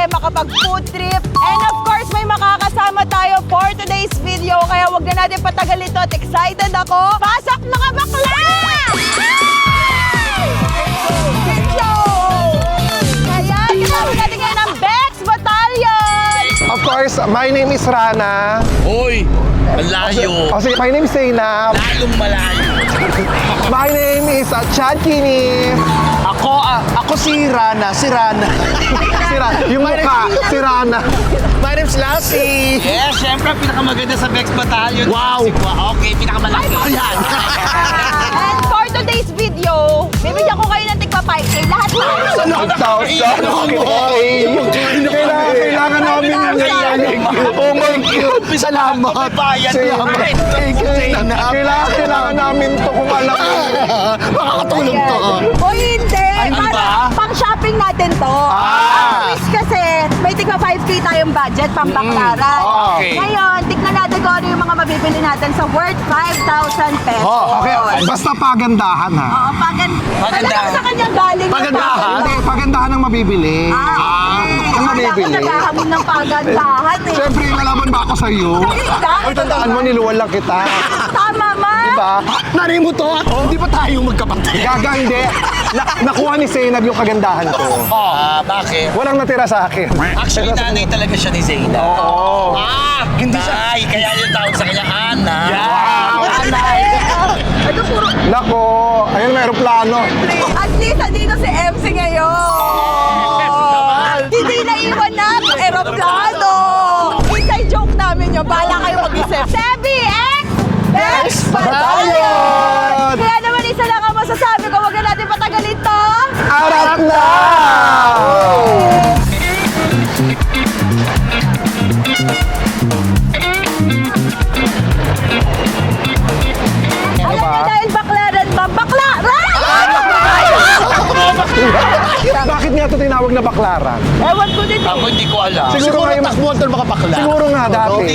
makapag-food trip. And of course, may makakasama tayo for today's video. Kaya wag na natin patagal ito at excited ako. Pasok na ka bakla! Kaya kasama natin ngayon ang Bex Battalion! Of course, my name is Rana. Hoy! Malayo! O sige, my name is Zainab. Lalong malayo! My name is Chad Kini. Ako si Rana. Si Rana. Yung mukha, si Rana. My name's Lassie. Yes, syempre, pinakamaganda sa Bex Battalion. Wow. Okay, pinakamalaki. Ayan. And for today's video, bibigyan ko kayo ng tigpa 5K. Lahat na. 5,000. Kailangan namin yung nangyayari. Oh my God. Salamat. Bayan naman. Thank you, Zainab. Kailangan namin to kung alam mo. Makakatulong to. O hindi. Ay, ano ba? Pang shopping natin to. Ang quiz kasi, may tigpa 5K tayong budget, pang baklaran. Okay. Ngayon, tignan natin kung ano yung mga mabibili natin sa worth 5,000 pesos. Okay, basta pagandahan ha. Oo, Pagandahan. Sa kanyang galing. Pagandahan? Hindi, pagandahan ang mabibili. Ang mabibili. Naghahamon ng pagandahan eh. Siyempre, nalaman ba ako sa iyo? Ay, tandaan mo, niluwan lang kita. Tama ma. Diba? Nanay mo to? Hindi ba tayo magkapatid? Gaga, hindi. Nakuha ni Zainab yung kagandahan ko. Bakit? Walang natira sa akin. Actually, nanay talaga siya ni Zayna. Oo. Hindi siya. Ay, kaya yung tawag sa kanya, Ana. Anay. Ito puro. Nako, ayun may aeroplano. At least andito si MC ngayon. Hindi naiwan na ang aeroplano. Inside joke namin yun. Bahala kayo mag-isip. Sebi X Bex Battalion! Kaya naman isa lang ang masasabi ko. Huwag na natin patagalin to. Arat na! Alam niyo dahil baklaran ba? Baklaran! Bakit nga ito tinawag na baklaran? Ewan ko din. Ako hindi ko alam. Siguro nga yung... takbuhan to mga bakla. Siguro nga dati.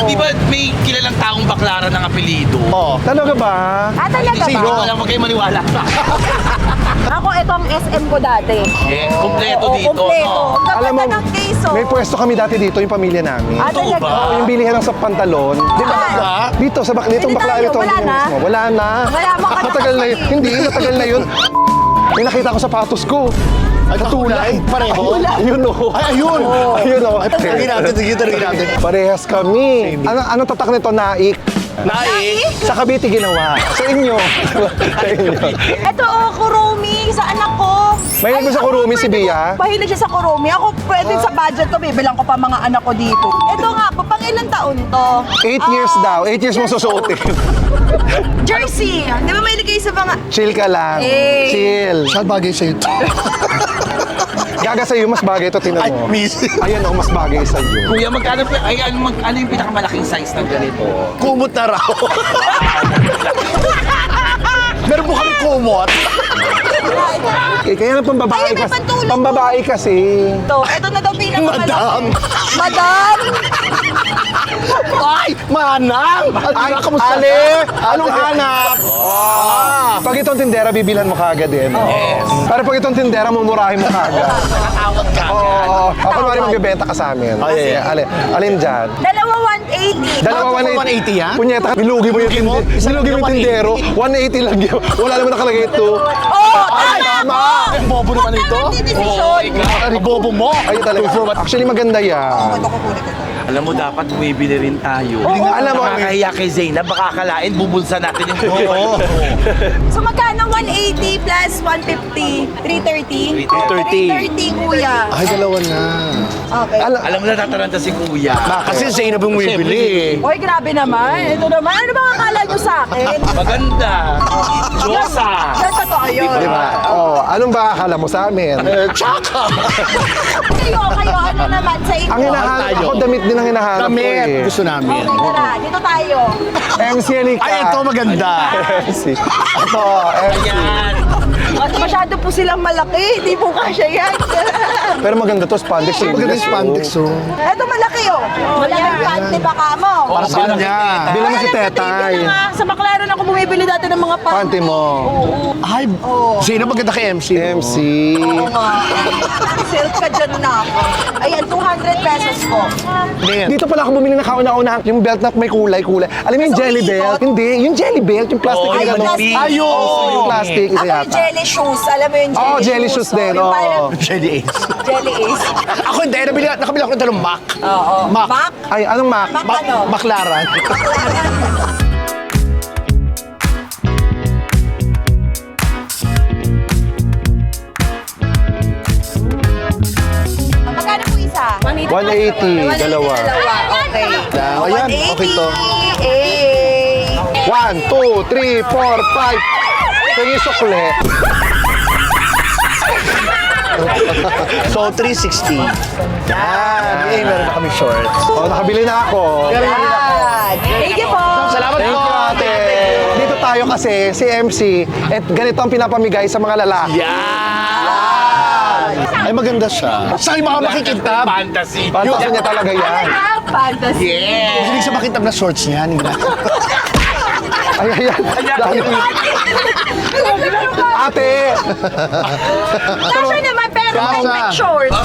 Di ba may kilalang taong baklaran ng apelido? Oo. Talaga ba? Talaga Hindi ko ba? alam, huwag kayo maniwala. Ako, ito ang SM ko dati. Kompleto Oo, dito. kompleto. No? Ang Alam mo, ganda ng case, oh. may pwesto kami dati dito, yung pamilya namin. Totoo talaga? ba? Yung bilihan ng sa pantalon. Di ba? Ah. Dito, sa ditong Pwede bakla tayo, ito. wala na? Wala na. Mayaman ka na Matagal na kasi. yun. Hindi, matagal na yun. May nakita ko sapatos ko. Ay, katulad. Pareho. Ayun o. Ay, ayun. Ayun o. Tingin natin, tingin natin. Parehas kami. Anong tatak nito? Naik. Naik. Sa Cavite ginawa. Sa inyo. Sa inyo. Ito, kurumi sa anak ko. Mahilig mo sa ako, kurumi si pwede Bia? ko- Mahilig siya sa kurumi. Ako, pwede sa budget ko, bibilang ko pa mga anak ko dito. Ito nga, pang ilang taon to? 8 years daw. 8 years mo susuotin. Jersey. Di ba mahilig kayo sa mga... Chill ka lang. Eh. Chill. Saan bagay sa'yo to? Gaga sa'yo, mas bagay ito. Tinan Ay, mo. miss. Ayan o, mas bagay sa'yo. Kuya, ano yung pinakamalaking size ng ganito? Kumot na raw. Meron po kami kumot. Eh, kaya na pambabae Ay, may kasi. pantulog. Pambabae kasi. Ito na daw pinakamalaki. Madam. Madam! Ay, manang. Ay, kamusta? Ale! Anong hanap? Pag itong tindera, bibilan mo kagad din. Yes. Pero pag itong tindera, mumurahin mo kagad. Nakatawag ka. Oo. Ako naman magbibenta ka sa amin. Ay, Alin dyan? Dalawa 180. Dalawa 180 yan? Punyeta, nilugi mo yung mo? tindero. Nilugi mo yung tindero. 180 lang yun. Wala naman nakalagay ito. Oo, tama! Ang bobo naman ito. Desisyon. Ang bobo mo. Ay, talaga. Actually, maganda yan. Alam mo, dapat bumibili rin tayo. Alam mo, Nakakahiya kay Zainab, baka akalain, bubulsa natin yung So magkano 180 plus 150? 330? 330, 330. kuya. Ay, dalawa na. Okay. Alam mo na, tataranta si Kuya. Kasi Zainab yung bumibili. Hoy, grabe naman. Ito naman. Ano ba akala nyo sa akin? Maganda. Diyosa. Yan, totoo yun. Diba? Oh, anong ba akala mo sa amin? Tsaka. Kayo, ano naman sa inyo? Ang hinahanap tayo. ako, damit din ang hinahanap ko Damit. eh. Gusto namin. Okay, tara. Dito tayo. MC Anika. Ay, ito maganda. MC. Ito, MC. Ayan. At masyado po silang malaki. Hindi po kasya yan. Pero maganda to, spandex. Maganda yung spandex, oh. Eto malaki oh. Malaki ang panty baka mo. Para sa kanya. Bilang mo si Kaya Tetay. lang sa Sa McLaren ako bumibili dati ng mga panty. Panty mo. Ay, sino maganda kay MC? MC. Oo nga. Silk ka dyan na ako. Ayan, 200 pesos po. Dito pala ako bumili ng kauna-una yung belt na may kulay-kulay. Alam mo yung Sa jelly belt? umiikot? Hindi, yung jelly belt, yung plastic Oo, na yung gano'n. plastic. Ayun! Yung plastic, isa Ako yung yata. jelly shoes. Alam mo yung jelly Oo, shoes? jelly shoes din, Yung oo. parang Jelly Ace. jelly ace. Ako hindi, nakabili ako ng dalawang Mac. Oo. Mac. Mac? Ay, anong Mac? Mac ano? Baklaran. Magkano po isa? 180, dalawa. Okay. Ayan, okay to. 180. 1, 2, 3, 4, 5. Ito yung sukle. So, 360. Yan. Eh, meron na kami shorts. Oh, nakabili na ako. Yan. Thank you po. Salamat Thank po. you, ate. Dito tayo kasi, si MC, at ganito ang pinapamigay sa mga lalaki. Yan. Ay, maganda siya. Sa mga makikintab. Fantasy. Pantasan niya talaga yan. Fantasy. Yeah. Hindi sa makintab na shorts niya. Hindi na. Ay, ayan. Ate! Kasha naman, pero Kasha. perfect shorts.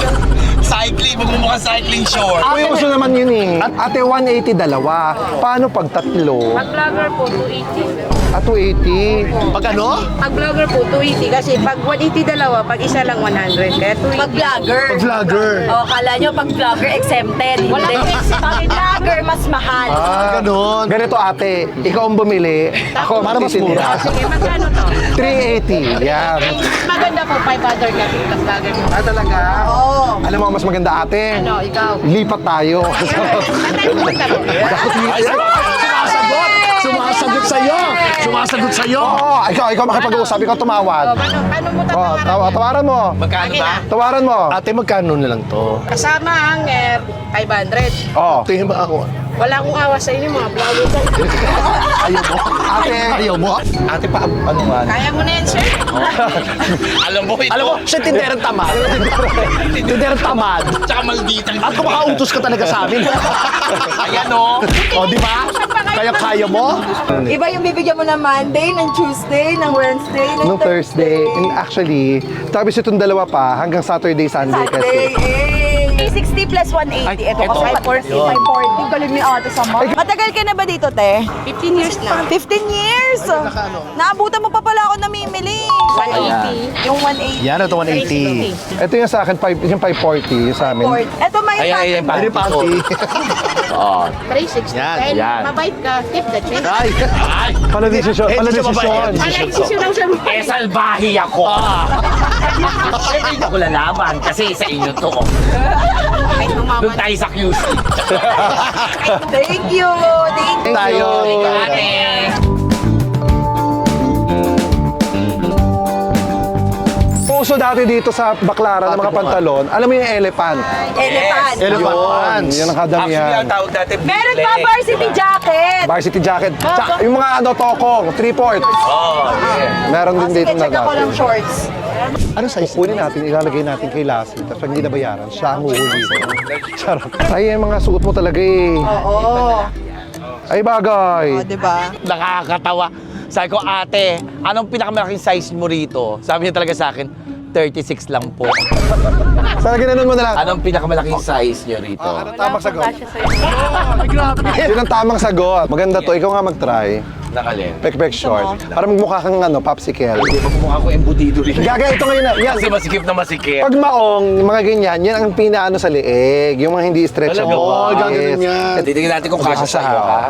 Cycling, magmumukhang cycling short. Uy, uso naman yun eh. Ate, 180 dalawa. Paano pag tatlo? Pag vlogger po, 280. Ah, 280. Pag ano? Pag vlogger po, 280. Kasi pag 180 dalawa, pag isa lang 100. Kaya 280. Pag vlogger. Pag vlogger. O, kala nyo pag vlogger exempted. Hindi. Pag vlogger, mas mahal. Ganon. Ganito ate, ikaw ang bumili, ako Para mas magtitinda. mura. Sige, magkano to? 380, yan. Maganda po, 500 kasi plus vlogger mo. Ah, talaga? Oo. Alam mo, ang mas maganda ate. Ano, ikaw? Lipat tayo. Sumasagot! Sumasagot sa'yo! Sumasagot sa'yo! Oo, ikaw makipag-uusap, ikaw tumawad. Paano mo Oh, tatawaran? tawaran mo. Magkano ba? Tawaran mo. Ate, magkano na lang to? Kasama hanger, 500. Oh, Tingin ba ako? Wala akong awas sa inyo, mga vlogger. Ayaw mo? ate. Ayaw mo? Ate pa, ano man? Kaya mo na yan, sir. Alam mo ito. Alam mo, siya tinderang tamad. Tinderang tamad. Tsaka malditang. At kumakautos ka talaga sa amin. Ayan o. O, di ba? Kaya mo? Iba yung bibigyan mo ng Monday, ng Tuesday, ng Wednesday, ng Nung Thursday, and actually, tapos itong dalawa pa, hanggang Saturday, Sunday Saturday. kasi. 60 plus 180. Ito ito. kasi 540. Galing ni ate sa mga. Matagal ka na ba dito, te? 15 years na. 15 years? Naabutan mo pa pala ako namimili. 180. Yung 180. Yan, ito 180. Ito yung sa akin, yung 540, yung sa amin. Ito may Ayan, Very panty. 360. Yan, Dahil yan. mabait ka, keep the change. Ay! Ay, Pala desisyon, pala Hindi siya desisyon. mabait. Wala isisyon lang siya. eh, salbahi ako. Siyempre hindi ako lalaban kasi sa inyo to. Kahit Doon mamaman. tayo sa QC. Thank you. Thank you. Tayo. Ate. Uso dati dito sa Baklaran ng mga pantalon, alam mo yung elephant? Elephant. Elephant Yun, pants. yun ang Actually, kadamihan. ang tawag dati, Meron biglet. pa varsity jacket. Varsity jacket. Tsaka, yung mga ano, tokong, 3/4. Oh, yeah. Meron din Sige, dito na check ako dati. ng shorts. Ano size? Kunin natin, ilalagay natin kay Lassie. Tapos pag hindi nabayaran, siya ang huhuli. Charot. Ay, yung mga suot mo talaga eh. Oo. Ay, bagay. O, diba? Nakakatawa. Sabi ko, ate, anong pinakamalaking size mo rito? Sabi niya talaga sa akin, 36 lang po. Sana ginanon mo na lang. Anong pinakamalaking size niyo rito? Anong tamang sagot? Yun ang tamang sagot. Maganda to. Ikaw nga mag-try. Nakalin. Pek-pek short. Para magmukha kang ano, popsicle. Hindi ba kumukha ko embutido rin? Gaga, ito ngayon na. Yan. Kasi masikip na masikip. Pag maong, mga ganyan, yan ang pinaano sa leeg. Yung mga hindi stretchable. Oo, gagawin yan. Titignan natin kung kasya sa iyo, ha?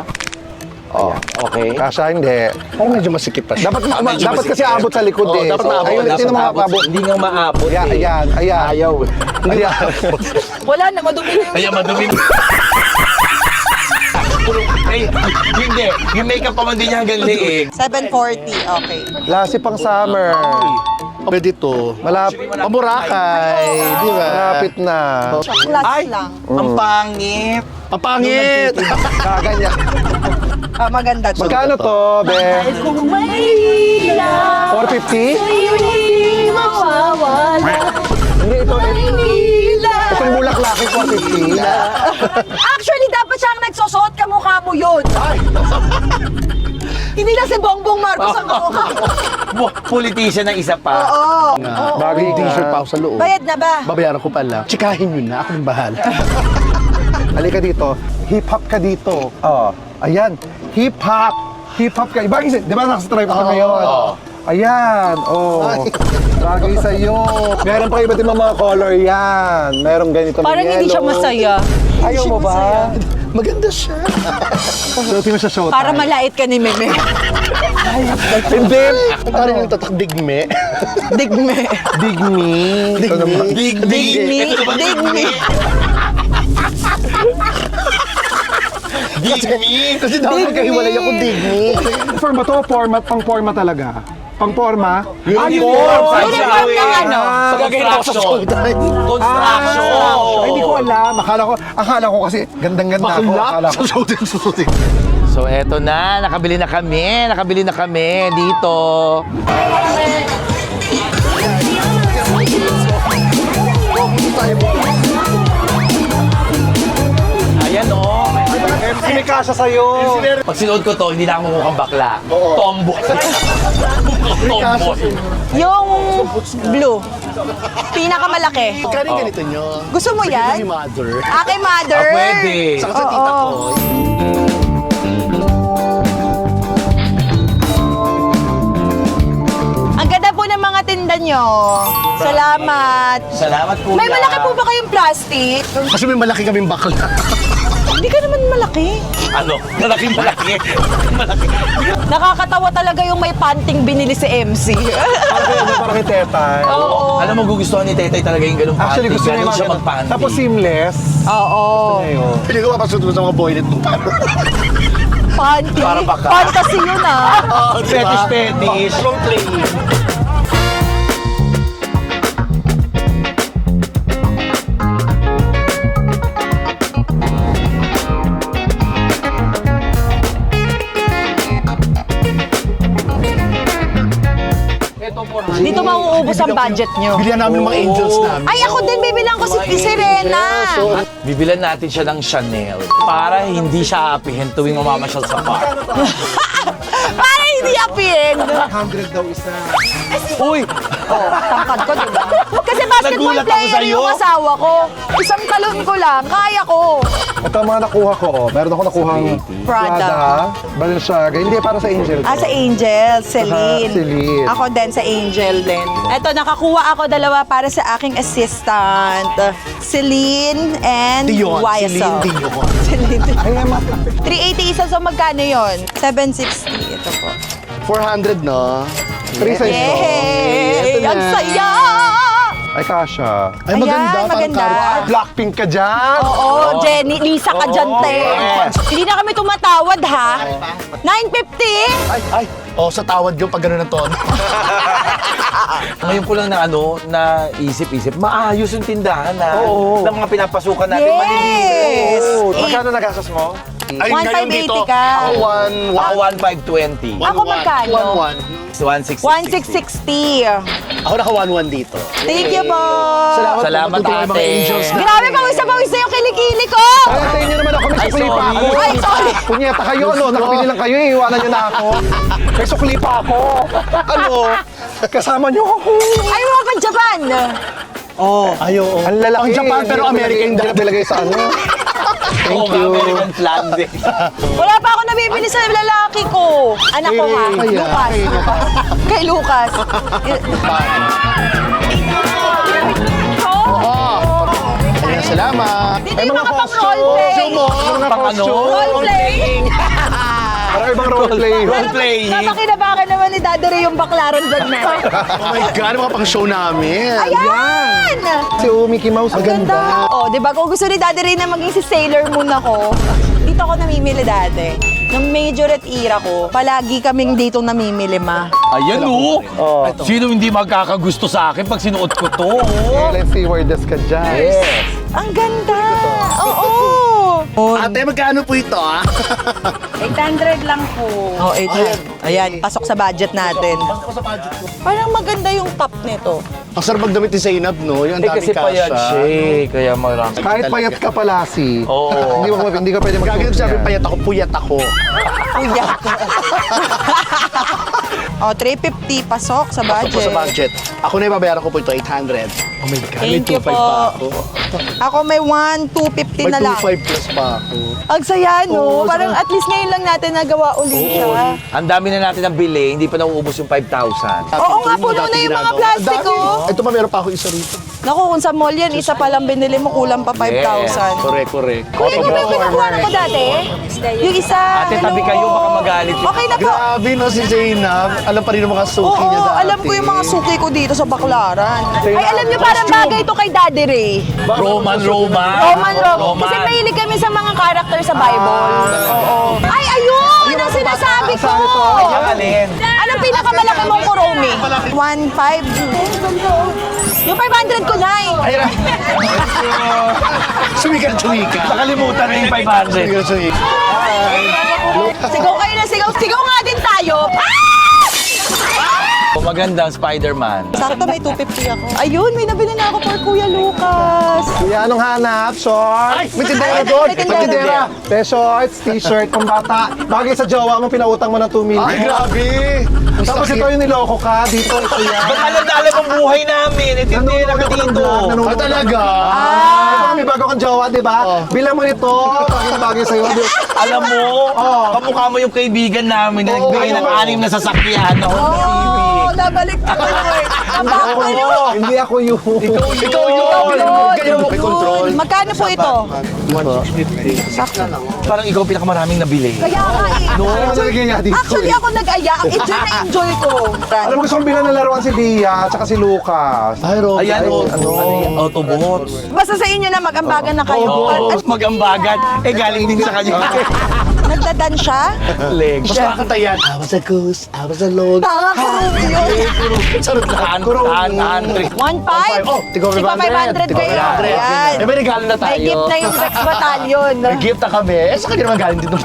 Oh. Okay. Kasha, hindi. Parang medyo masikip pa siya. Dapat, Medyo dapat kasi masikip. abot sa likod Oo, eh. dapat maabot. Ayun, Dapat tingnan mo maabot. abot. Hindi nga maabot Ayan, eh. ayan, ayan. Ayaw. Ayan. Wala na, madumi na yung... Kaya madumi. Ay, hindi. Yung makeup pa man din niya hanggang liig. 740, okay. Lassie pang summer. Pwede to. Malapit. Pamurakay. Di ba? Malapit na. Class lang. Ang pangit. Ang pangit! Kaganyan. Ah, maganda to. Magkano to, be? Kung may lang 450? sa'yo'y mawawala. Hindi, ito. Maynila. Itong bulaklaki ko, 50. Actually, dapat siyang nagsusuot kamukha mo yun. Hindi na si Bongbong Marcos ang kamukha mo. Politician ng isa pa. Oo. Bagay yung t-shirt pa ako sa loob. Bayad na ba? Babayaran ko pala. Tsikahin yun na. Ako nang bahala. Halika dito. Hip-hop ka dito. Oh, ayan. Hip-hop. Hip-hop ka. Bagay, di ba nakastripe ka ngayon? Ayan. Oh. Bagay sa'yo. Meron pa iba't ibang mga color yan. Meron ganito. Parang may hindi siya yellow. masaya. Ayaw mo ba? Maganda siya. Suotin mo sa showtime. Para malait ka ni Meme. Hindi. Parang yung tatak digme. Digme. Dig me. Ito naman. Digme. Digme. Kasi dapat magkahiwalay ako digme. Forma to, format, pang forma talaga. Pang forma? Uniform. Uniform ng ano? Construction. Construction. Ay, hindi ko alam. Akala ko kasi gandang-ganda ako. Akala ko. Susutin. So eto na, nakabili na kami dito. Ayan o. MC may kasha sa'yo. Pag sinuot ko to, hindi na ako mukhang bakla. Tomboy. Tomboy. Yung blue. Pinakamalaki. Kaya ganito nyo. Gusto mo yan? Yung mother. Aking mother. Ah, pwede. Saka sa tita ko. Ang ganda po ng mga tinda nyo. Salamat. Salamat po. May malaki po ba kayong plastic? Kasi may malaki kaming bakla. Hindi ka naman malaki. Ano? Malaki. Nakakatawa talaga yung may panting binili si MC. Parang kay Tetay. Oo. Alam mo, gugustuhan ni Tetay talaga yung ganung panty. Actually, gusto niya Ganun yung siya mga magpanty. Tapos seamless. Oo. Ayun. Hindi ko mapasuto sa mga boylet mo. Panty. Para baka. Fantasy yun ah. Fetish. Role playing. Dito mauubos ang budget nyo. Bilihan namin ng mga angels namin. Ay, ako din bibilang ko si Serena. Bibilan natin siya ng Chanel para hindi siya aapihin tuwing mamamasyal sa park. Para hindi apin. 100 daw isa. Uy! Tangkad ko, diba? Kasi basketball Nagulat ako player sa'yo. yung asawa ko. Isang talon ko lang, kaya ko. Ito ang mga nakuha ko. Oh. Meron ako nakuhang Prada. Balenciaga. Hindi, para sa Angel. Ah, sa Angel, Celine. Celine. Ako din sa Angel din. Eto, nakakuha ako dalawa para sa aking assistant. Celine and Dion. YSL. Celine Dion. Celine Dion. Ay, ama. 380 isa, so magkano yon? 760. Ito po. 400, no? 3 size to. Yay! Ang saya! Ay, kasha. Ay, Ayan, maganda. Parang maganda. karwa. Blackpink ka dyan. Oo, Jenny, Lisa ka dyan, te. yes. Hindi na kami tumatawad, ha? 950? Ay. Oh, sa tawad yung pag gano'n ng tono. Ngayon ko lang na isip-isip, maayos yung tindahan na ng mga pinapasukan natin. Yes! Oh, magkano nagastos mo? Ay, 1,580 ngayon dito, ka. Ako, Ako 1,520. Ako magkano? 1,660. 1,660. Ako naka 1-1 dito. Thank you po. Salamat, Matutuwa yung mga ate. angels na. Grabe, pawis na yung kilikili ko. Ay, tayo nyo naman ako. May Ay, sukli pa sorry. ako. Ay, sorry. Punyeta kayo, no? Nakapili lang kayo, iiwanan nyo na ako. May sukli pa ako. Ano? Kasama nyo ako. Ay, mga pa Japan. Ayo. Ang lalaki. Ang Japan, pero America yung Hindi nilagay sa ano. Oo nga, American flag din. Wala pa ako nabibili sa lalaki ko. Anak ko ha, Kaya. Lucas. Kay Lucas. Ayan, salamat. Dito yung mga pang-roleplay. Mga Pang ano? costume. Roleplay. Parang ibang roleplay. Role-playing. Napakinabakan naman ni Daddy Ray yung baklaran vlog natin. Oh my God, mga pang-show namin. Ayan! Si Mickey Mouse. Ang ganda. Oh, di ba? Kung gusto ni Daddy Ray na maging si Sailor Moon ako, dito ako namimili dati. Nung majorette era ko, palagi kaming dito namimili, ma. Ayan oh. Sino hindi magkakagusto sa akin pag sinuot ko to? Let's see where this ka dyan. Yes. Ang ganda! Oo! Ate, magkano po ito, ah? 800 lang po. Oh, 800. Ayan, pasok sa budget natin. Parang maganda yung top nito. Ang sarap magdamit ni Zainab, no? Yung Eh daming kasi payat kasha. siya eh, kaya marami. Kahit payat ka pala, si. Oo. Hindi ka pwede Gagawin mag-suot sabi, yan. payat ako, puyat ako. O, 350 pasok sa Pasok po budget. sa budget. Ako na ibabayaran ko po ito, 800. Oh my God, may Thank you 2.5 po. pa ako. Ako may 1,250 May na lang. 2.5 plus pa ako. Ang saya, no? Oo, Parang saka- at least ngayon lang natin nagawa uli siya. Ang dami na natin ng bili, hindi pa nauubos yung 5,000. Oo nga, puno na yung mga plastic, oh. Ito pa, meron pa ako isa rito. Naku, kung sa mall yan, isa pa lang binili mo, kulang pa 5,000. Correct, correct. Kuya, hindi ba yung pinakuha ko dati? Yung isa, Ate, tabi kayo, baka magalit. Okay na po. Grabe, no, si Zainab. Alam pa rin ang mga suki Oo, niya dati. alam ko yung mga suki ko dito sa Baklaran. Ay, alam niyo, parang bagay to kay Daddy Ray. Roman. Roman. Kasi mahilig kami sa mga character sa Bible. Oo. Ay, ayun! Ang sinasabi ko! Ang alin? Anong pinakamalaki mong kuromi? 1.5. Yung 500 ko na eh. Sumika na sumika. Nakalimutan na yung 500. Sumika na sumika. Sigaw kayo na sigaw. Sigaw nga din tayo. Magandang Spider-Man. Sakto may 250 ako. Ayun, may nabili na ako for Kuya Lucas. Kuya, anong hanap? Shorts? May tindera doon. May tindera. Shorts, t-shirt, pambata. Bagay sa jowa mo, pinautang mo ng 2 million. Ay, grabe. Ang Tapos sakit. ito yung niloko ka, dito, ito yan. Ba't alam na alam ang buhay namin? Itindihan na ka dito. Ah, talaga? Ah, may bago kang jowa, di ba? Bilang mo nito, bagay sa'yo. Alam mo, kamukha mo yung kaibigan namin na nagbigay ng 6 na sasakyan na Honda Civic. Oh, nabalik ka na eh. Nabako yun. Hindi ako yun. Ikaw yun. Ganyan mo may control. Magkano po ito? 150. Parang ikaw pinakamaraming nabili. Kaya nga eh. Ano nagaya dito? Actually, ako nag-aya. Ang enjoy na enjoy ko. Alam mo, gusto kong bilang ng laruan si Dia, tsaka si Lucas. Ay, Robby. Ayan, ano? Autobots. Basta sa inyo na mag-ambagan na kayo. Oo, At magambagan. Eh, galing din sa kanya. nagdadan siya. Legs. Mas nakakanta yan. I was a goose, I was alone. Nakakaroon yun. Sarap na. 100. 1.5? Oh, tigo Tigo 500 kayo. Ayan. Eh, may regalo na tayo. May gift na yung Rex Battalion. May gift na kami. Eh, sa kanya naman galing dito.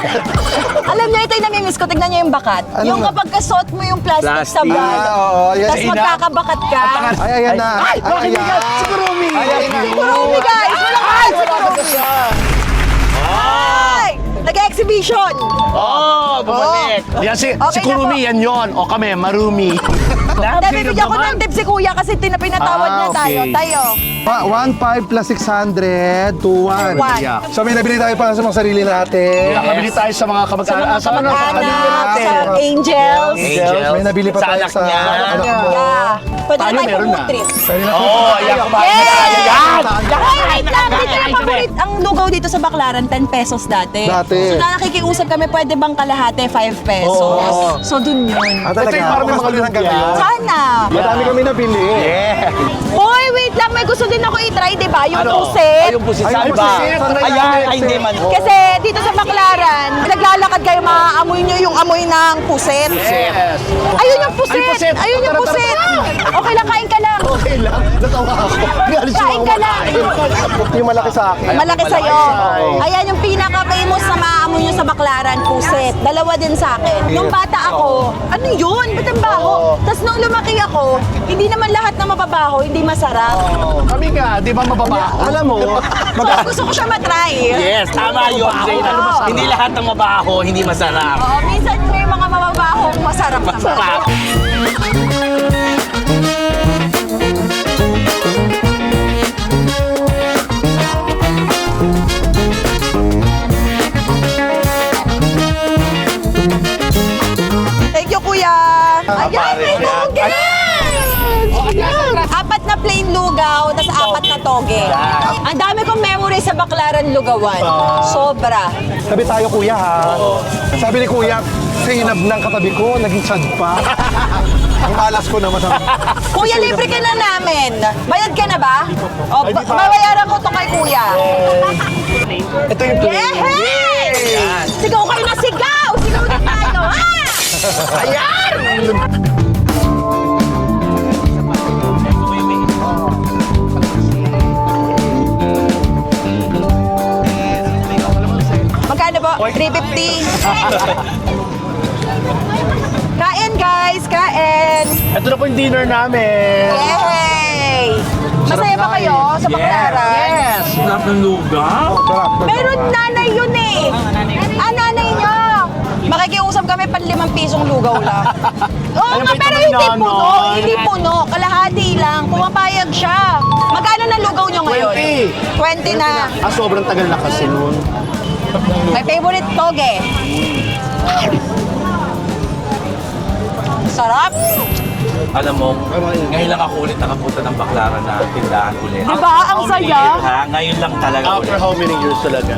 Alam niyo, ito yung namimiss ko. Tignan niyo yung bakat. Yung kapag kasuot mo yung plastic sa Plastic. bag, Oo, yan. tapos magkakabakat ka. Ay, ayan na. Ay, bakit ayan. bigat? Si Kurumi. Ayan na. Kurumi, guys! Walang kahit si Kurumi. Ay! Nag-exhibition! Oh, bumalik. Yan si Okay na Kurumi, po. yan yon. O kami, Marumi. Dahil bibigyan ko ng tip si Kuya kasi pinatawad niya tayo. okay. Tayo. 1.5 plus 600, 2.1. One. So may nabili tayo para sa mga sarili natin. Nakabili tayo sa mga kamag-anak. Sa mga Anak, natin. sa Angels. Angels. May nabili pa Sa tayo anak sa niya. anak mo. Yeah. Pwede Tayo na tayo meron na. pumutrip. Pwede na po. Oo, ayan, kumain na Yay! tayo. Yan! Ay, wait lang. Dito yung paborit. Ang lugaw dito sa Baklaran, 10 pesos dati. Dati. So na nakikiusap kami, pwede bang kalahati, 5 pesos. Oo. So dun yun. Ah, talaga? Ito yung parang may mga Bukas hanggang lumpia. ngayon. Sana. Madami kami nabili. Yeah. Hoy, wait lang. May gusto din ako i-try, di ba? Yung Ano? puset. Ayun po si Ayun po Salva. si Salva. Ayan, ay hindi man. Kasi dito sa Baklaran, naglalakad kayo, maaamoy nyo yung amoy ng puset. Yes. Ayun yung puset. Ay, puset. Ayun yung Tara, tara, puset. tara. Okay lang, kain ka lang. Okay lang. Natawa ako. Galit siya. Kain ka lang. Yung malaki sa akin. Malaki sa'yo. Ayan yung pinaka-famous na maaamoy nyo sa Baklaran, puset. Dalawa din sa akin. Nung bata ako, ano yun? Ba't ang baho? Tapos nung lumaki ako, hindi naman lahat na mababaho, hindi masarap. Kami nga, di ba mababa? Alam mo, So, gusto ko siya matry. Yes, tama yun. Jane. Oo. Hindi lahat ng mabaho, hindi masarap. Oo, minsan may mga mababaho, masarap naman. Masarap. Thank you, Kuya. Ayan, pare may siya. toge! Apat na plain lugaw, tapos apat na toge. Ang dami kong memory sa Baklaran Lugawan. Sobra. sabi tayo kuya ha. Sabi ni kuya, sinab ng katabi ko, naging sad pa. Ang malas ko naman. Kuya, libre ka na namin. Bayad ka na ba? O, babayaran ko to kay Kuya. Ito yung play. Yehey! Sigaw kayo na sigaw! Sigaw na tayo! Ah! Ayan! Magkano po? 350. Kain guys, kain. Ito na po yung dinner namin. Yay! Masaya ba kayo sa Baclaran? Yes! Sarap ng lugaw. Sarap. Meron nanay yun eh. Nanay niyo. Makikiusap kami pan 5 pisong lugaw lang. Oo nga, pero hindi puno. Hindi puno. Kalahati lang. Pumapayag siya. Magkano na lugaw niyo ngayon? 20 na. Sobrang tagal na kasi nun. My favorite toge. Sarap. Alam mo, ngayon lang ako ulit nakapunta ng Baclaran na tindahan ulit. Diba? Ang saya. Ha? Ngayon lang talaga After ulit. how many years talaga?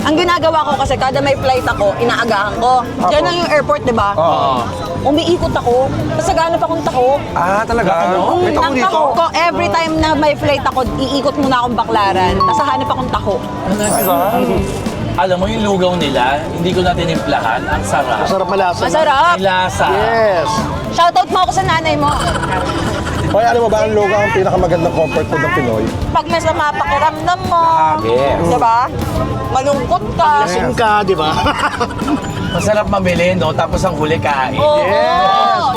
Ang ginagawa ko kasi kada may flight ako, inaagahan ko. Diyan lang yung airport, di ba? Oo. Umiikot ako. Tapos naghanap akong tako. Talaga? May tako Ang dito? tako ko, every time na may flight ako, iikot muna akong Baclaran. Tapos hanap akong tako. Alam mo, yung lugaw nila, hindi ko na tinimplahan. Ang sarap. Masarap malasa. Masarap. May lasa. Yes. Shoutout mo ako sa nanay mo. Hoy, alam mo ba ang lugaw ang pinakamagandang comfort food ng Pinoy? Pag masama pakiramdam mo. Yes. Di ba? Malungkot ka. Lasing ka, di ba? Masarap mamili, no? Tapos ang huli kain. Oo.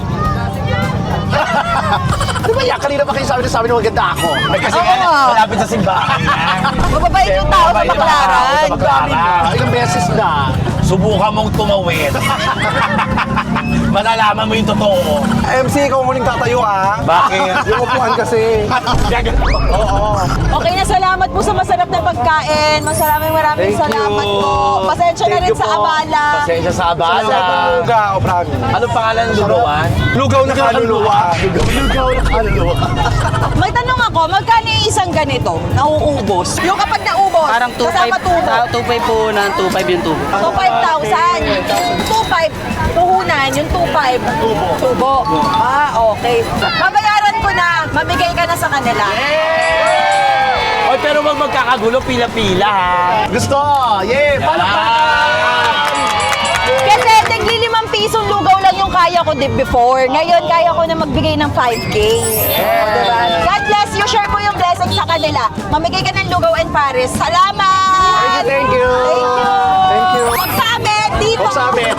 Di ba yan? Kanina pa kayo sabi na maganda ako. Ay, kasi Oo nga, nga. malapit sa simbahan yan. Mababait yung tao sa Mababait yung tao Baclaran. sa Baclaran. Ilang beses na. Subukan mong tumawid. Malalaman mo yung totoo. MC, ikaw muling tatayo Bakit? Yung upuan kasi. Oo. Okay na, salamat po sa masarap na pagkain. Maraming Thank salamat you. po. Pasensya na Thank rin you sa po. abala. Pasensya sa abala. Lugaw, promise. Anong pangalan ng lugawan? Lugaw na kaluluwa. Lugaw na kaluluwa. May tanong ako, magkano yung isang ganito? Nauubos? Yung kapag naubos, Parang 2.5 kasama tubo. 2.5 po na 2.5 yung tubo. So, 5,000. 2,500. Puhunan, yung 2,500. Tubo. Okay. Babayaran ko na. Mabigay ka na sa kanila. Oy, pero wag magkakagulo, pila-pila ha. Gusto! Yay! Kasi tigli 5 pisong lugaw lang yung kaya ko before. Ngayon, kaya ko na magbigay ng 5K. Diba? God bless you. Share mo yung blessing sa kanila. Mamigay ka ng lugaw and Paris. Salamat! Thank you! Thank you! Thank you. Huwag sa amin, dito! Huwag sa amin.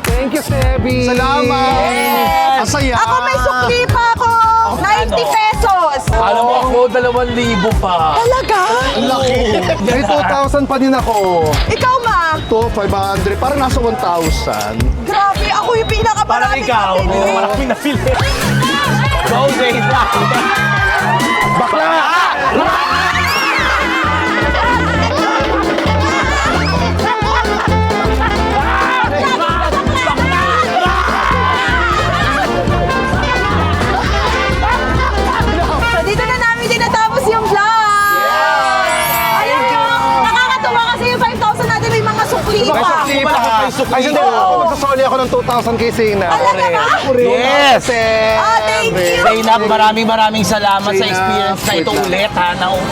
Thank you, Sebi. Salamat! Ang saya! Ako may sukli pa ako! 90 pesos! Alam mo ako, 2,000 pa. Talaga? Ang laki! May 2,000 pa din ako. Ikaw ma! Ito, 500. Parang nasa 1,000. Grabe, ako yung Parang pinakamarami ikaw, nabili. may maraming nabili. Go, Zayda! Bakla! So, dito na namin tinatapos yung vlog! Alam nyo, nakakatuwa kasi yung 5,000 natin may mga sukli pa. May sukli pa. Ay, hindi. Ako magsasoli ako ng 2,000 kay Sina. Talaga ba? Yes! Ah, thank you! Zainab, maraming salamat sa experience na ito ulit ha.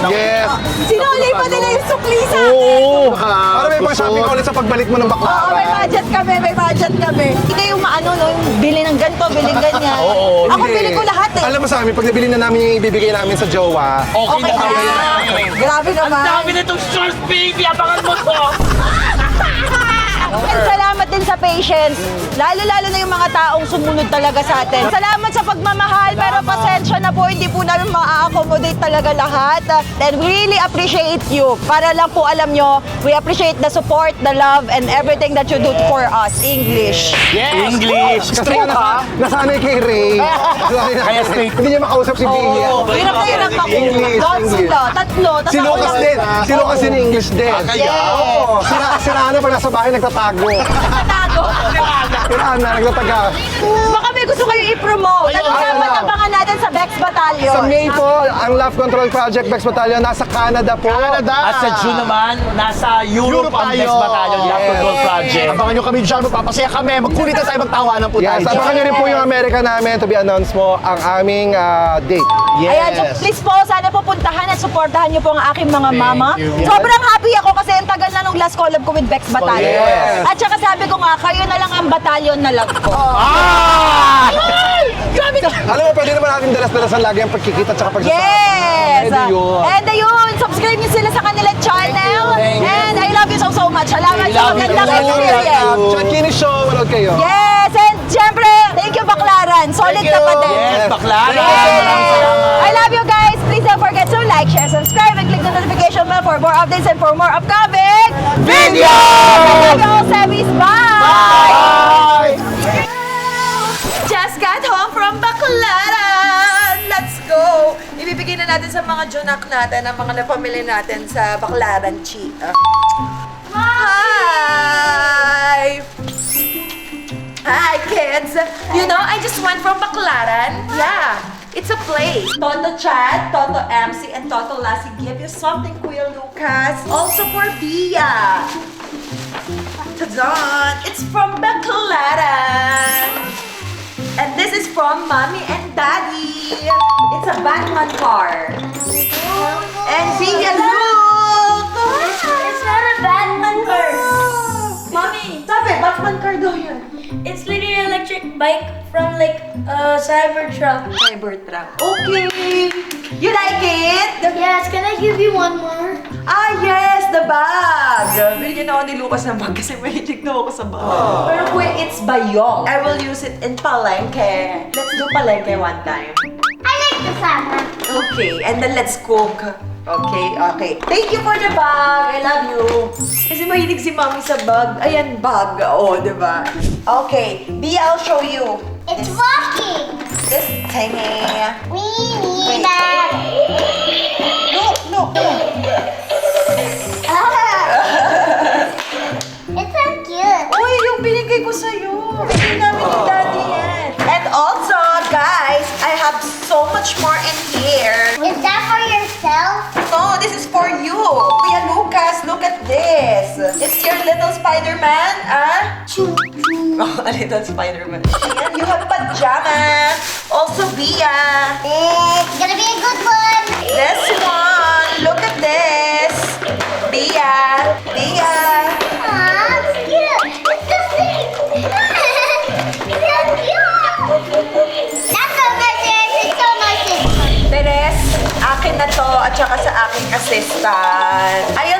Yes. Sinuli pa nila yung sukli sa akin. Oo! Para may pang shopping ulit sa pagbalik mo ng Oo, may Baclaran. budget kami, may budget kami. Hindi kayo maano, no? Yung bili ng ganito, bili ng ganyan. Oo, Ako Hindi. bili ko lahat eh. Alam mo sa amin, pag nabili na namin yung ibibigay namin sa jowa, Okay na Okay kami. na. Grabe Ang naman. dami na itong shorts, baby! Abangan mo to! And salamat din sa patience. Lalo-lalo na yung mga taong sumunod talaga sa atin. Salamat sa pagmamahal, pero pasensya na po, hindi po namin ma-accommodate talaga lahat. And we really appreciate you. Para lang po alam nyo, we appreciate the support, the love, and everything that you do for us. English. Yes! English! kasi nasanay kay Ray. Kaya straight. Hindi niya makausap si Bia. Hirap na hirap ako. English, Doon English. sila, tatlo. Tas Si ako Lucas lang din. isa. Si Lucas din English din. Yes. Oo. Sira na pag nasa bahay nagtatago. Tatago. Sira na, nagtataga. Baka may gusto kayo i-promote. Ano dapat abangan natin sa Bex Battalion? Sa May po, ang Love Control Project Bex Battalion nasa Canada po. At sa June naman, nasa Europe ang Next Battalion Love Control Project. Abangan nyo kami dyan, magpapasaya kami. Magkulit na tayo, magtawanan po tayo. Yes, abangan nyo rin po yung America namin to be announced mo ang aming date. Ayan, so please po, sana po puntahan at supportahan niyo po ang aking mga mama. you. Sobrang happy ako kasi ang tagal na nung last collab ko with Bex Battalion. Yes. At saka sabi ko nga, kayo na lang ang battalion na love ko. Ah! Grabe ka! Alam mo, pwede naman natin dalas-dalasan lagi ang pagkikita at saka pagsasama. Yes! Pwede yun. And ayun, subscribe niyo sila sa kanilang channel. And I love you so much. Salamat sa love you magandang too. experience. Chakini Show, manood kayo. Yes! And syempre, thank you, Baklaran. Solid ka pa din. Yes, Baklaran. Maraming salamat. I love you guys. Please don't forget to like, share, subscribe, and click the notification bell for more updates and for more upcoming Videos! Semis. Bye! Just got home from Baclaran! Let's go! Ibibigay na natin sa mga junak natin, ang mga napamili natin sa Baclaran Chika. Hi! Hi, kids! You know, I just went from Baclaran. Yeah, it's a place. Toto Chad, Toto MC, and Toto Lassie give you something, Kuya Lucas. Also for Bia. Ta-da! It's from Baclaran. And this is from Mommy and Daddy. It's a Batman car. And Bia, look! It's not a Batman car. Mommy, Sabi, Batman car daw yan. it's literally an electric bike from like a Cybertruck. Cybertruck. Okay. You like it? Yes, can I give you one more? Ah, yes, the bag. Binigyan ako ni Lucas ng bag kasi mahilig na ako sa bag. Pero kuya, it's bayong. I will use it in palengke. Let's do palengke one time. I like the summer. Okay, and then let's cook. Okay, okay. Thank you for the bag. I love you. Kasi mahilig si Mami sa bag. Ayan, bag. Oo, di ba? Okay, B, I'll show you. It's walking. This thingy. We need that. Look. It's so cute. Uy, yung binigay ko sa'yo. Binigay namin ni Daddy yan. And also, guys, I have so much more in here. Is that for yourself? No, this is for you. Kuya Lucas, look at this. It's your little Spider-Man, ah? Oh, a little Spider-Man. Ayan, you have pajama. Also, Bia. It's gonna be a good one. This one. Look at this. Bia. Aw, it's cute. It's so big. It's so cute. That's so much. It's so much. Teres, akin na to at saka sa aking assistant. Ayan